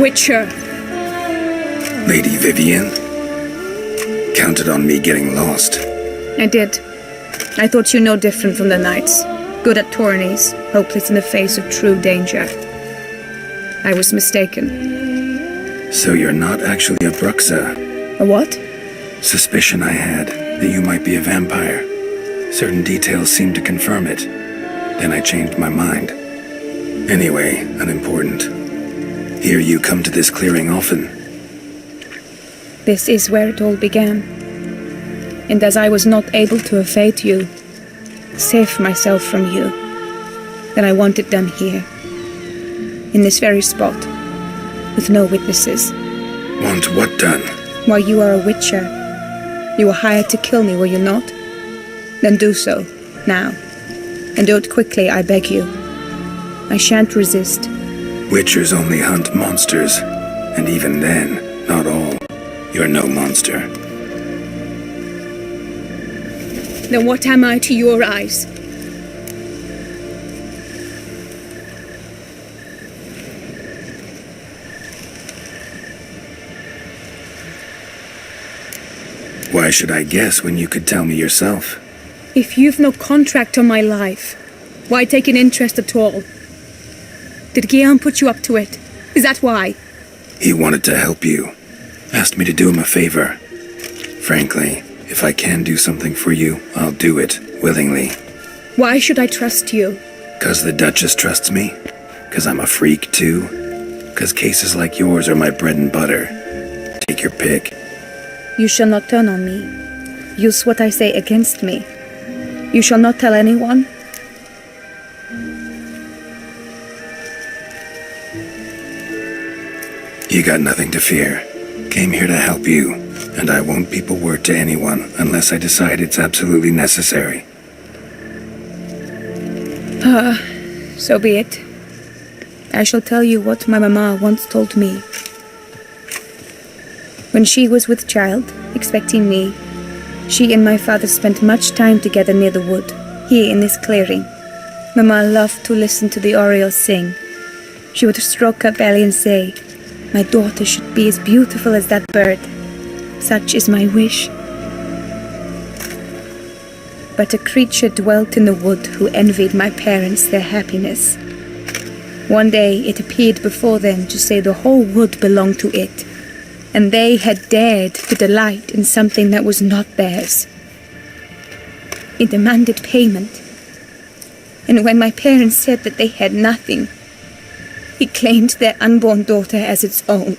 Witcher. Lady Vivienne? Counted on me getting lost. I did. I thought you no different from the knights. Good at tourneys, hopeless in the face of true danger. I was mistaken. So you're not actually a Bruxa? A what? Suspicion I had that you might be a vampire. Certain details seemed to confirm it. Then I changed my mind. Anyway, unimportant. Hear you come to this clearing often. This is where it all began. And as I was not able to evade you, save myself from you, then I want it done here. In this very spot. With no witnesses. Want what done? Why, you are a witcher. You were hired to kill me, were you not? Then do so, now. And do it quickly, I beg you. I shan't resist. Witchers only hunt monsters. And even then, not all. You're no monster. Then what am I to your eyes? Why should I guess when you could tell me yourself? If you've no contract on my life, why take an interest at all? Did Guillaume put you up to it? Is that why? He wanted to help you. Asked me to do him a favor. Frankly, if I can do something for you, I'll do it, willingly. Why should I trust you? 'Cause the Duchess trusts me? 'Cause I'm a freak, too? 'Cause cases like yours are my bread and butter. Take your pick. You shall not turn on me. Use what I say against me. You shall not tell anyone. You got nothing to fear. Came here to help you, and I won't peep a word to anyone unless I decide it's absolutely necessary. So be it. I shall tell you what my mama once told me. When she was with child, expecting me, she and my father spent much time together near the wood, here in this clearing. Mama loved to listen to the orioles sing. She would stroke her belly and say, "My daughter should be as beautiful as that bird. Such is my wish." But a creature dwelt in the wood who envied my parents their happiness. One day it appeared before them to say the whole wood belonged to it, and they had dared to delight in something that was not theirs. It demanded payment. And when my parents said that they had nothing, it claimed their unborn daughter as its own.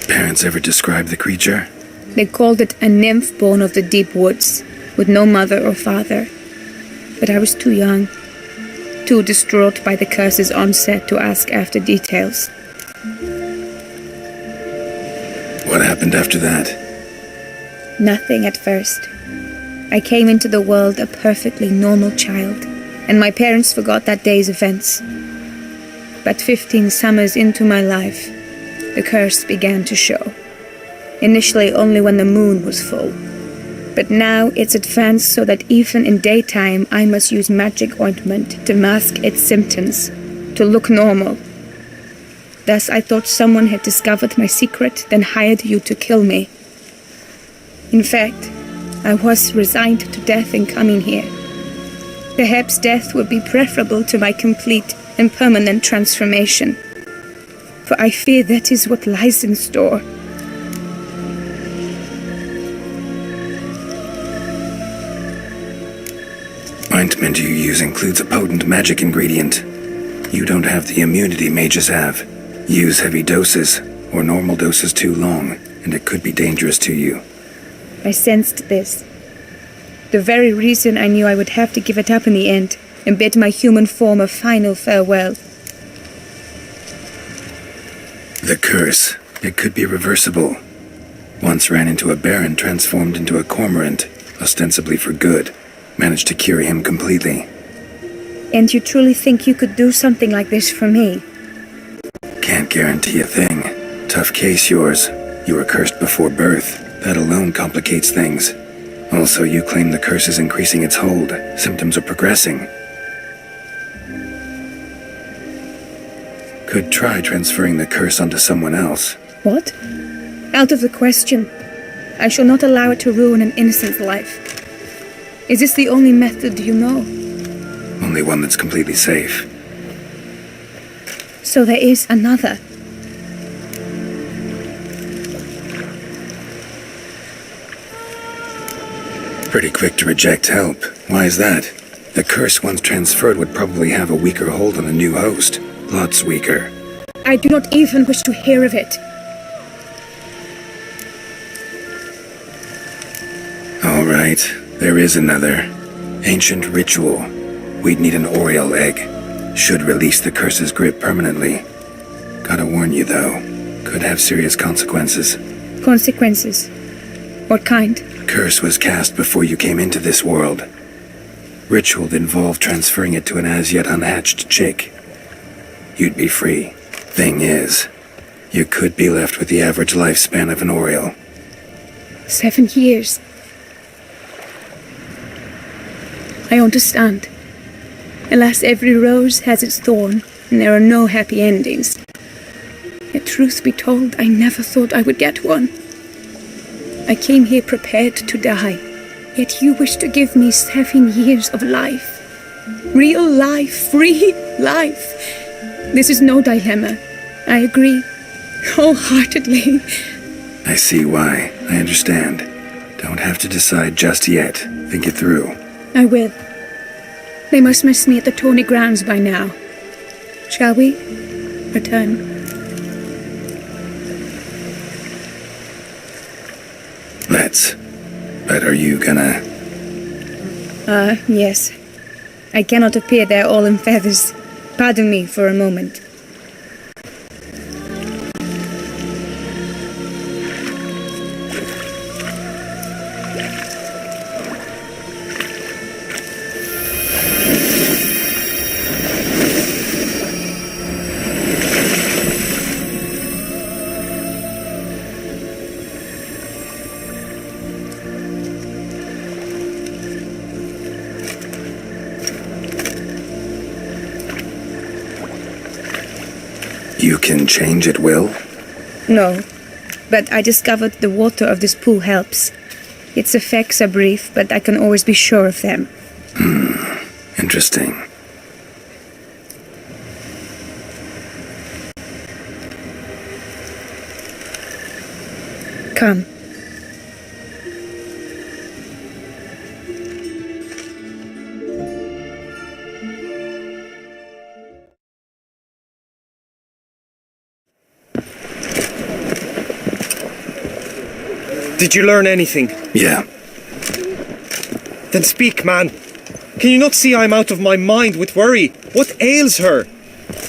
Parents ever describe the creature? They called it a nymph born of the deep woods, with no mother or father. But I was too young, too distraught by the curse's onset to ask after details. What happened after that? Nothing at first. I came into the world a perfectly normal child, and my parents forgot that day's events. But 15 summers into my life, the curse began to show. Initially only when the moon was full. But now it's advanced so that even in daytime I must use magic ointment to mask its symptoms, to look normal. Thus I thought someone had discovered my secret, then hired you to kill me. In fact, I was resigned to death in coming here. Perhaps death would be preferable to my complete and permanent transformation. For I fear that is what lies in store. Ointment you use includes a potent magic ingredient. You don't have the immunity mages have. Use heavy doses, or normal doses too long, and it could be dangerous to you. I sensed this. The very reason I knew I would have to give it up in the end, and bid my human form a final farewell. The curse, it could be reversible. Once ran into a baron transformed into a cormorant, ostensibly for good. Managed to cure him completely. And you truly think you could do something like this for me? Can't guarantee a thing. Tough case yours. You were cursed before birth. That alone complicates things. Also, you claim the curse is increasing its hold. Symptoms are progressing. Could try transferring the curse onto someone else. What? Out of the question. I shall not allow it to ruin an innocent's life. Is this the only method you know? Only one that's completely safe. So there is another. Pretty quick to reject help. Why is that? The curse once transferred would probably have a weaker hold on the new host. Lots weaker. I do not even wish to hear of it. All right, there is another. Ancient ritual. We'd need an Oriole egg. Should release the curse's grip permanently. Gotta warn you though, could have serious consequences. Consequences? What kind? Curse was cast before you came into this world. Ritual involved transferring it to an as-yet unhatched chick. You'd be free. Thing is, you could be left with the average lifespan of an Oriole. 7 years. I understand. Alas, every rose has its thorn, and there are no happy endings. Yet truth be told, I never thought I would get one. I came here prepared to die, yet you wish to give me 7 years of life. Real life, free life. This is no dilemma. I agree, wholeheartedly. I see why. I understand. Don't have to decide just yet. Think it through. I will. They must miss me at the Tawny grounds by now. Shall we return? Let's. But are you gonna... Yes. I cannot appear there all in feathers. Pardon me for a moment. You can change at will? No, but I discovered the water of this pool helps. Its effects are brief, but I can always be sure of them. Interesting. Come. Did you learn anything? Yeah. Then speak, man. Can you not see I'm out of my mind with worry? What ails her?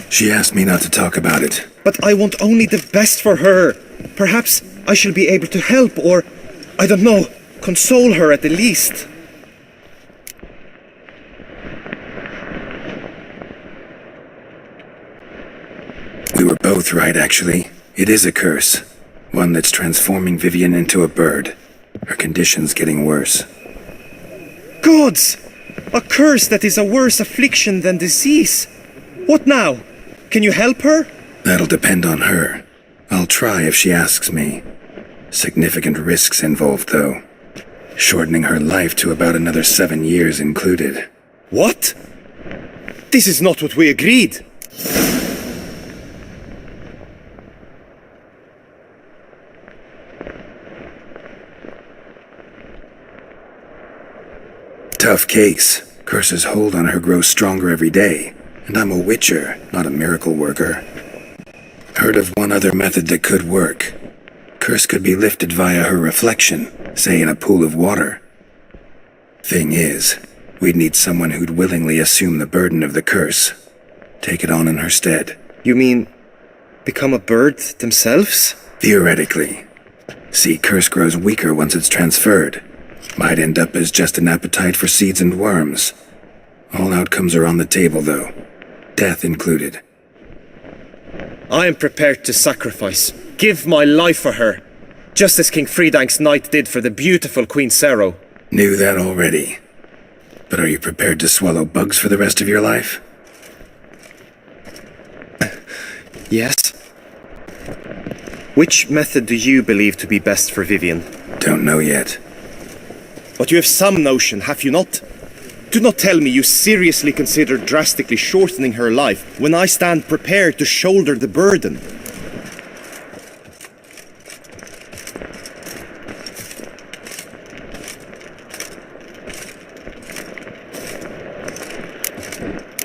She asked me not to talk about it. But I want only the best for her. Perhaps I shall be able to help or, I don't know, console her at the least. We were both right, actually. It is a curse. One that's transforming Vivian into a bird. Her condition's getting worse. Gods! A curse that is a worse affliction than disease. What now? Can you help her? That'll depend on her. I'll try if she asks me. Significant risks involved, though. Shortening her life to about another 7 years included. What? This is not what we agreed. Tough case. Curse's hold on her grows stronger every day. And I'm a witcher, not a miracle worker. Heard of one other method that could work. Curse could be lifted via her reflection, say in a pool of water. Thing is, we'd need someone who'd willingly assume the burden of the curse. Take it on in her stead. You mean, become a bird themselves? Theoretically. See, curse grows weaker once it's transferred. Might end up as just an appetite for seeds and worms. All outcomes are on the table, though. Death included. I am prepared to sacrifice. Give my life for her. Just as King Fridank's knight did for the beautiful Queen Sero. Knew that already. But are you prepared to swallow bugs for the rest of your life? Yes. Which method do you believe to be best for Vivienne? Don't know yet. But you have some notion, have you not? Do not tell me you seriously consider drastically shortening her life when I stand prepared to shoulder the burden.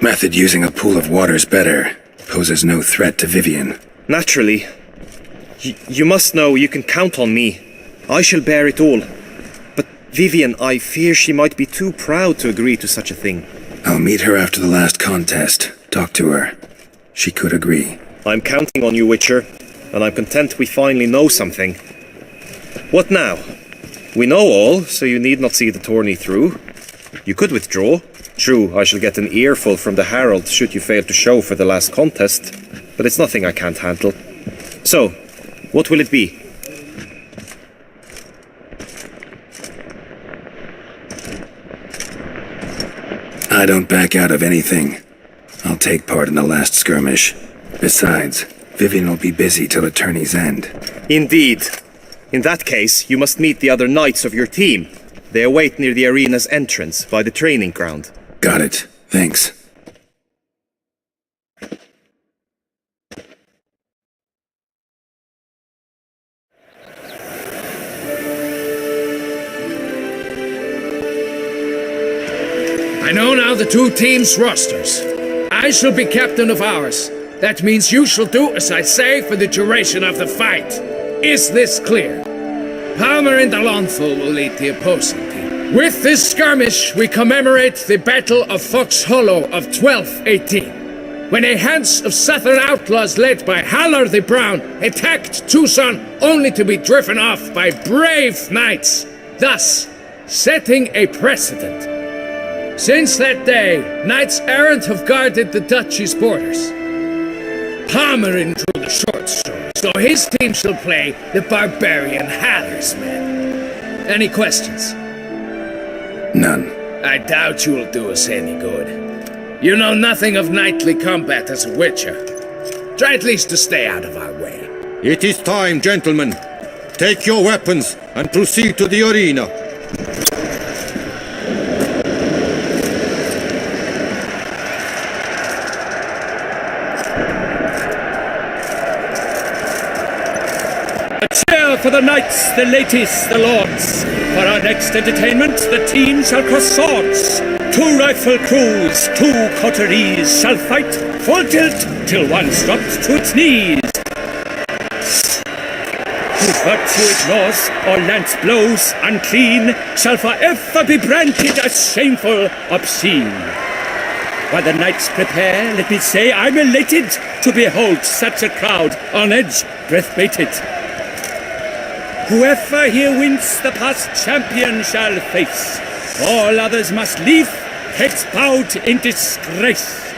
Method using a pool of water's better. Poses no threat to Vivienne. Naturally. You must know you can count on me. I shall bear it all. But Vivienne, I fear she might be too proud to agree to such a thing. I'll meet her after the last contest. Talk to her. She could agree. I'm counting on you, Witcher, and I'm content we finally know something. What now? We know all, so you need not see the tourney through. You could withdraw. True, I shall get an earful from the Herald should you fail to show for the last contest, but it's nothing I can't handle. So, what will it be? I don't back out of anything. I'll take part in the last skirmish. Besides, Vivienne will be busy till the tourney's end. Indeed. In that case, you must meet the other knights of your team. They await near the arena's entrance, by the training ground. Got it. Thanks. I know now the two teams' rosters. I shall be captain of ours. That means you shall do as I say for the duration of the fight. Is this clear? Palmer and Alonso will lead the opposing team. With this skirmish, we commemorate the Battle of Fox Hollow of 1218, when a Hans of Southern outlaws led by Haller the Brown attacked Tucson only to be driven off by brave knights, thus setting a precedent. Since that day, knights errant have guarded the duchy's borders. Palmer drew the short sword, so his team shall play the barbarian Haller's men. Any questions? None. I doubt you will do us any good. You know nothing of knightly combat as a witcher. Try at least to stay out of our way. It is time, gentlemen. Take your weapons and proceed to the arena. For the knights, the ladies, the lords. For our next entertainment, the teams shall cross swords. 2 rifle crews, 2 coteries shall fight full tilt till one drops to its knees. Who virtue ignores or lance blows unclean shall forever be branded as shameful, obscene. While the knights prepare, let me say I'm elated to behold such a crowd on edge, breath-baited. Whoever here wins the past champion shall face. All others must leave, heads bowed in disgrace.